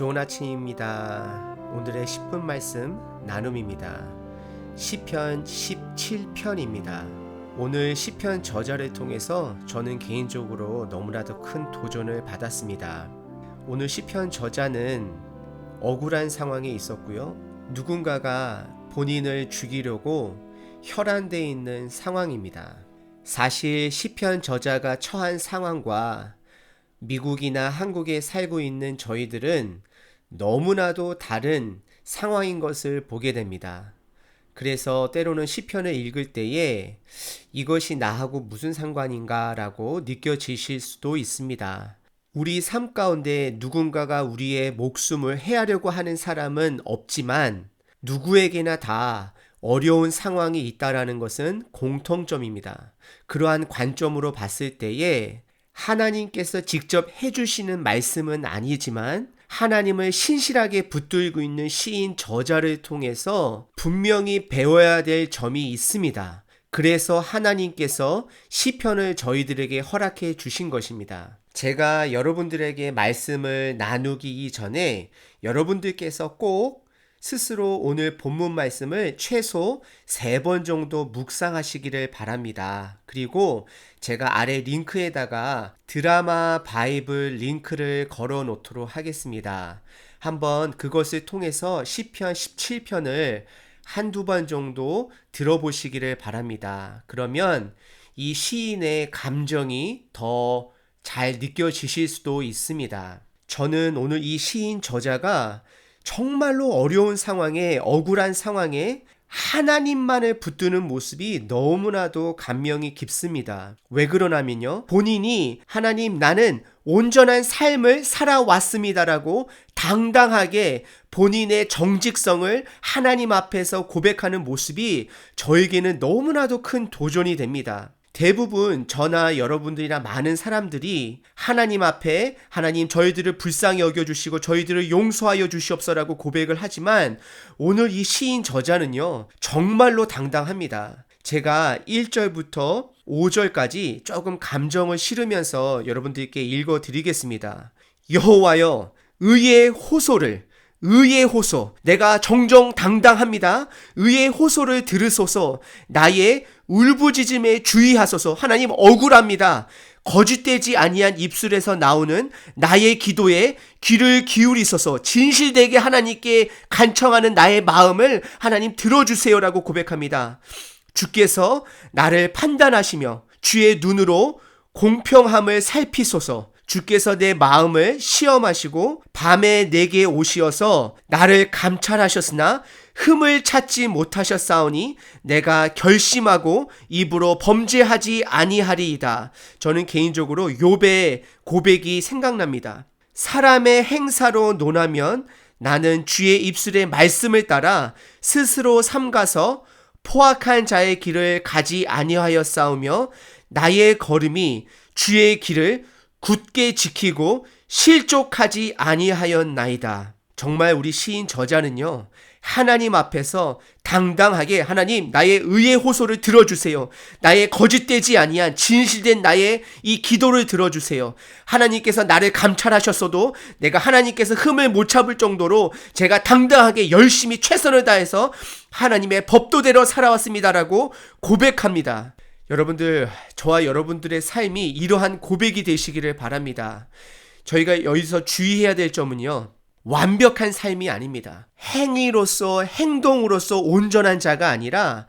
좋은 아침입니다. 오늘의 10분 말씀 나눔입니다. 시편 17편입니다. 오늘 시편 저자를 통해서 저는 개인적으로 너무나도 큰 도전을 받았습니다. 오늘 시편 저자는 억울한 상황에 있었고요. 누군가가 본인을 죽이려고 혈안돼 있는 상황입니다. 사실 시편 저자가 처한 상황과 미국이나 한국에 살고 있는 저희들은 너무나도 다른 상황인 것을 보게 됩니다. 그래서 때로는 시편을 읽을 때에 이것이 나하고 무슨 상관인가 라고 느껴지실 수도 있습니다. 우리 삶 가운데 누군가가 우리의 목숨을 해하려고 하는 사람은 없지만 누구에게나 다 어려운 상황이 있다라는 것은 공통점입니다. 그러한 관점으로 봤을 때에 하나님께서 직접 해주시는 말씀은 아니지만 하나님을 신실하게 붙들고 있는 시인 저자를 통해서 분명히 배워야 될 점이 있습니다. 그래서 하나님께서 시편을 저희들에게 허락해 주신 것입니다. 제가 여러분들에게 말씀을 나누기 이전에 여러분들께서 꼭 스스로 오늘 본문 말씀을 최소 3번 정도 묵상하시기를 바랍니다. 그리고 제가 아래 링크에다가 드라마 바이블 링크를 걸어 놓도록 하겠습니다. 한번 그것을 통해서 시편 17편을 한두 번 정도 들어보시기를 바랍니다. 그러면 이 시인의 감정이 더 잘 느껴지실 수도 있습니다. 저는 오늘 이 시인 저자가 정말로 어려운 상황에, 억울한 상황에 하나님만을 붙드는 모습이 너무나도 감명이 깊습니다. 왜 그러냐면요, 본인이 하나님, 나는 온전한 삶을 살아왔습니다라고 당당하게 본인의 정직성을 하나님 앞에서 고백하는 모습이 저에게는 너무나도 큰 도전이 됩니다. 대부분 저나 여러분들이나 많은 사람들이 하나님 앞에 하나님, 저희들을 불쌍히 여겨주시고 저희들을 용서하여 주시옵소서라고 고백을 하지만 오늘 이 시인 저자는요 정말로 당당합니다. 제가 1절부터 5절까지 조금 감정을 실으면서 여러분들께 읽어드리겠습니다. 여호와여, 의의 호소, 내가 정정당당합니다. 의의 호소를 들으소서. 나의 울부짖음에 주의하소서. 하나님, 억울합니다. 거짓되지 아니한 입술에서 나오는 나의 기도에 귀를 기울이소서. 진실되게 하나님께 간청하는 나의 마음을 하나님 들어주세요라고 고백합니다. 주께서 나를 판단하시며 주의 눈으로 공평함을 살피소서. 주께서 내 마음을 시험하시고 밤에 내게 오시어서 나를 감찰하셨으나 흠을 찾지 못하셨사오니 내가 결심하고 입으로 범죄하지 아니하리이다. 저는 개인적으로 욥의 고백이 생각납니다. 사람의 행사로 논하면 나는 주의 입술의 말씀을 따라 스스로 삼가서 포악한 자의 길을 가지 아니하였사오며 나의 걸음이 주의 길을 굳게 지키고 실족하지 아니하였나이다. 정말 우리 시인 저자는요, 하나님 앞에서 당당하게 하나님, 나의 의의 호소를 들어주세요. 나의 거짓되지 아니한 진실된 나의 이 기도를 들어주세요. 하나님께서 나를 감찰하셨어도 내가 하나님께서 흠을 못 잡을 정도로 제가 당당하게 열심히 최선을 다해서 하나님의 법도대로 살아왔습니다라고 고백합니다. 여러분들, 저와 여러분들의 삶이 이러한 고백이 되시기를 바랍니다. 저희가 여기서 주의해야 될 점은요, 완벽한 삶이 아닙니다. 행위로서, 행동으로서 온전한 자가 아니라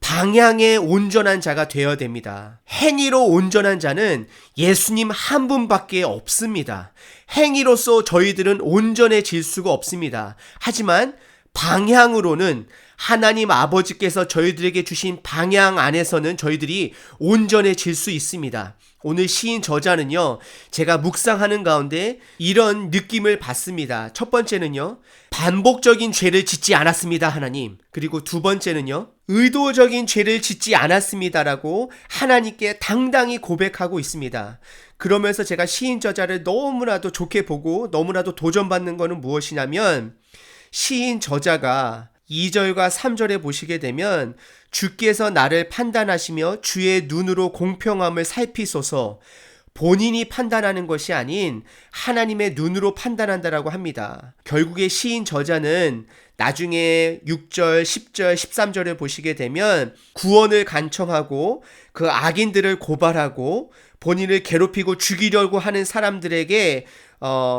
방향에 온전한 자가 되어야 됩니다. 행위로 온전한 자는 예수님 한 분밖에 없습니다. 행위로서 저희들은 온전해질 수가 없습니다. 하지만 방향으로는 하나님 아버지께서 저희들에게 주신 방향 안에서는 저희들이 온전해질 수 있습니다. 오늘 시인 저자는요, 제가 묵상하는 가운데 이런 느낌을 받습니다. 첫 번째는요, 반복적인 죄를 짓지 않았습니다, 하나님. 그리고 두 번째는요, 의도적인 죄를 짓지 않았습니다라고 하나님께 당당히 고백하고 있습니다. 그러면서 제가 시인 저자를 너무나도 좋게 보고 너무나도 도전받는 것은 무엇이냐면, 시인 저자가 2절과 3절에 보시게 되면 주께서 나를 판단하시며 주의 눈으로 공평함을 살피소서, 본인이 판단하는 것이 아닌 하나님의 눈으로 판단한다라고 합니다. 결국에 시인 저자는 나중에 6절, 10절, 13절을 보시게 되면 구원을 간청하고 그 악인들을 고발하고 본인을 괴롭히고 죽이려고 하는 사람들에게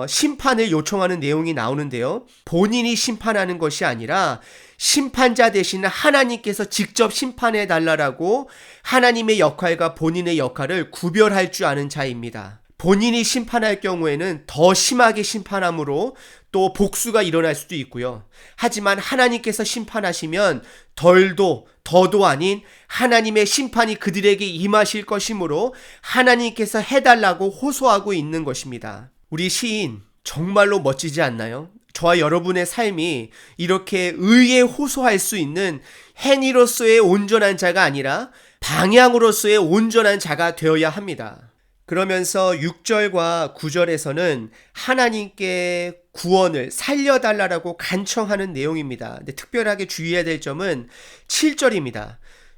심판을 요청하는 내용이 나오는데요. 본인이 심판하는 것이 아니라 심판자 대신 하나님께서 직접 심판해 달라라고 하나님의 역할과 본인의 역할을 구별할 줄 아는 자입니다. 본인이 심판할 경우에는 더 심하게 심판함으로 또 복수가 일어날 수도 있고요. 하지만 하나님께서 심판하시면 덜도 더도 아닌 하나님의 심판이 그들에게 임하실 것이므로 하나님께서 해달라고 호소하고 있는 것입니다. 우리 시인 정말로 멋지지 않나요? 저와 여러분의 삶이 이렇게 의에 호소할 수 있는 행위로서의 온전한 자가 아니라 방향으로서의 온전한 자가 되어야 합니다. 그러면서 6절과 9절에서는 하나님께 구원을 살려달라고 간청하는 내용입니다. 근데 특별하게 주의해야 될 점은 7절입니다.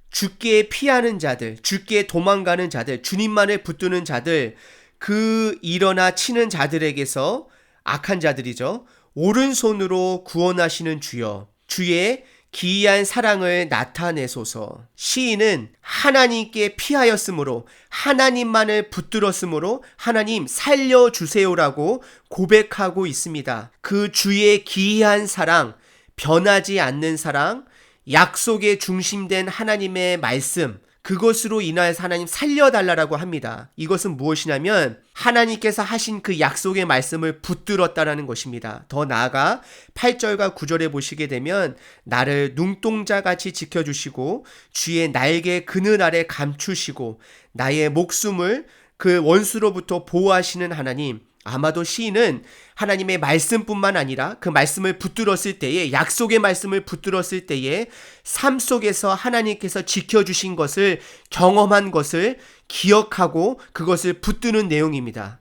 주께 피하는 자들, 주께 도망가는 자들, 주님만을 붙드는 자들, 그 일어나 치는 자들에게서 악한 자들이죠. 오른손으로 구원하시는 주여, 주의 기이한 사랑을 나타내소서. 시인은 하나님께 피하였으므로 하나님만을 붙들었으므로 하나님 살려주세요라고 고백하고 있습니다. 그 주의 기이한 사랑, 변하지 않는 사랑, 약속에 중심된 하나님의 말씀, 그것으로 인하여서 하나님 살려달라고 합니다. 이것은 무엇이냐면 하나님께서 하신 그 약속의 말씀을 붙들었다라는 것입니다. 더 나아가 8절과 9절에 보시게 되면 나를 눈동자같이 지켜주시고 주의 날개 그늘 아래 감추시고 나의 목숨을 그 원수로부터 보호하시는 하나님. 아마도 시인은 하나님의 말씀뿐만 아니라 그 말씀을 붙들었을 때에, 약속의 말씀을 붙들었을 때에 삶 속에서 하나님께서 지켜주신 것을, 경험한 것을 기억하고 그것을 붙드는 내용입니다.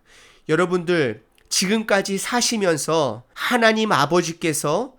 여러분들 지금까지 사시면서 하나님 아버지께서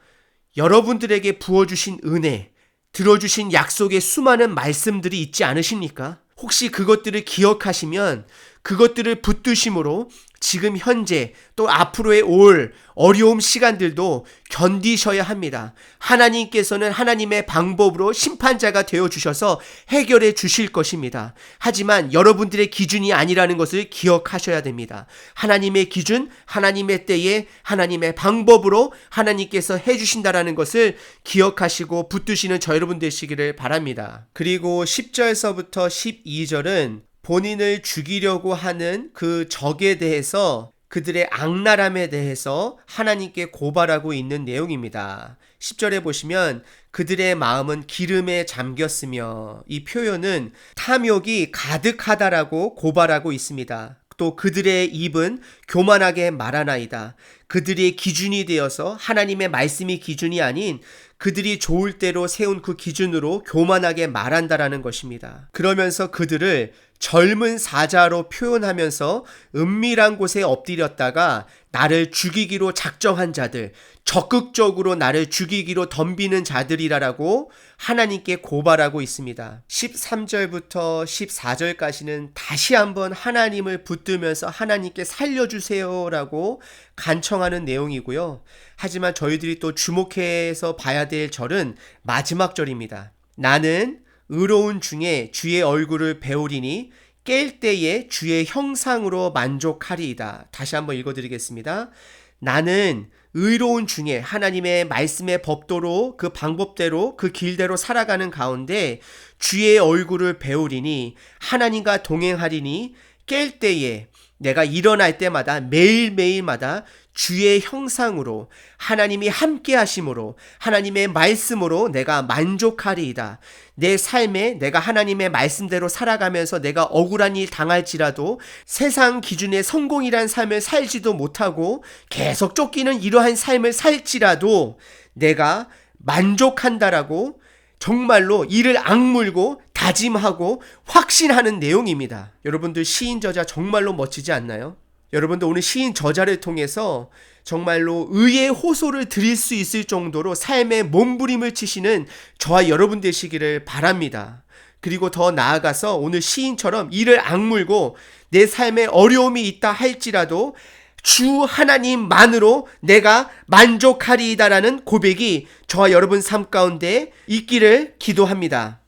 여러분들에게 부어주신 은혜, 들어주신 약속의 수많은 말씀들이 있지 않으십니까? 혹시 그것들을 기억하시면 그것들을 붙드심으로 지금 현재 또 앞으로의 올 어려움 시간들도 견디셔야 합니다. 하나님께서는 하나님의 방법으로 심판자가 되어주셔서 해결해 주실 것입니다. 하지만 여러분들의 기준이 아니라는 것을 기억하셔야 됩니다. 하나님의 기준, 하나님의 때에 하나님의 방법으로 하나님께서 해주신다라는 것을 기억하시고 붙드시는 저 여러분 되시기를 바랍니다. 그리고 10절서부터 12절은 본인을 죽이려고 하는 그 적에 대해서, 그들의 악랄함에 대해서 하나님께 고발하고 있는 내용입니다. 10절에 보시면 그들의 마음은 기름에 잠겼으며, 이 표현은 탐욕이 가득하다라고 고발하고 있습니다. 또 그들의 입은 교만하게 말하나이다. 그들의 기준이 되어서 하나님의 말씀이 기준이 아닌 그들이 좋을 대로 세운 그 기준으로 교만하게 말한다라는 것입니다. 그러면서 그들을 젊은 사자로 표현하면서 은밀한 곳에 엎드렸다가 나를 죽이기로 작정한 자들, 적극적으로 나를 죽이기로 덤비는 자들이라고 하나님께 고발하고 있습니다. 13절부터 14절까지는 다시 한번 하나님을 붙들면서 하나님께 살려주세요라고 간청하는 내용이고요. 하지만 저희들이 또 주목해서 봐야 될 절은 마지막 절입니다. 나는 의로운 중에 주의 얼굴을 배우리니 깰 때에 주의 형상으로 만족하리이다. 다시 한번 읽어드리겠습니다. 나는 의로운 중에 하나님의 말씀의 법도로, 그 방법대로, 그 길대로 살아가는 가운데 주의 얼굴을 배우리니, 하나님과 동행하리니, 깰 때에, 내가 일어날 때마다, 매일매일마다 주의 형상으로, 하나님이 함께 하심으로, 하나님의 말씀으로 내가 만족하리이다. 내 삶에 내가 하나님의 말씀대로 살아가면서 내가 억울한 일 당할지라도, 세상 기준의 성공이란 삶을 살지도 못하고 계속 쫓기는 이러한 삶을 살지라도 내가 만족한다라고 정말로 이를 악물고 다짐하고 확신하는 내용입니다. 여러분들 시인 저자 정말로 멋지지 않나요? 여러분들 오늘 시인 저자를 통해서 정말로 의의 호소를 드릴 수 있을 정도로 삶의 몸부림을 치시는 저와 여러분 되시기를 바랍니다. 그리고 더 나아가서 오늘 시인처럼 이를 악물고 내 삶에 어려움이 있다 할지라도 주 하나님만으로 내가 만족하리이다라는 고백이 저와 여러분 삶 가운데 있기를 기도합니다.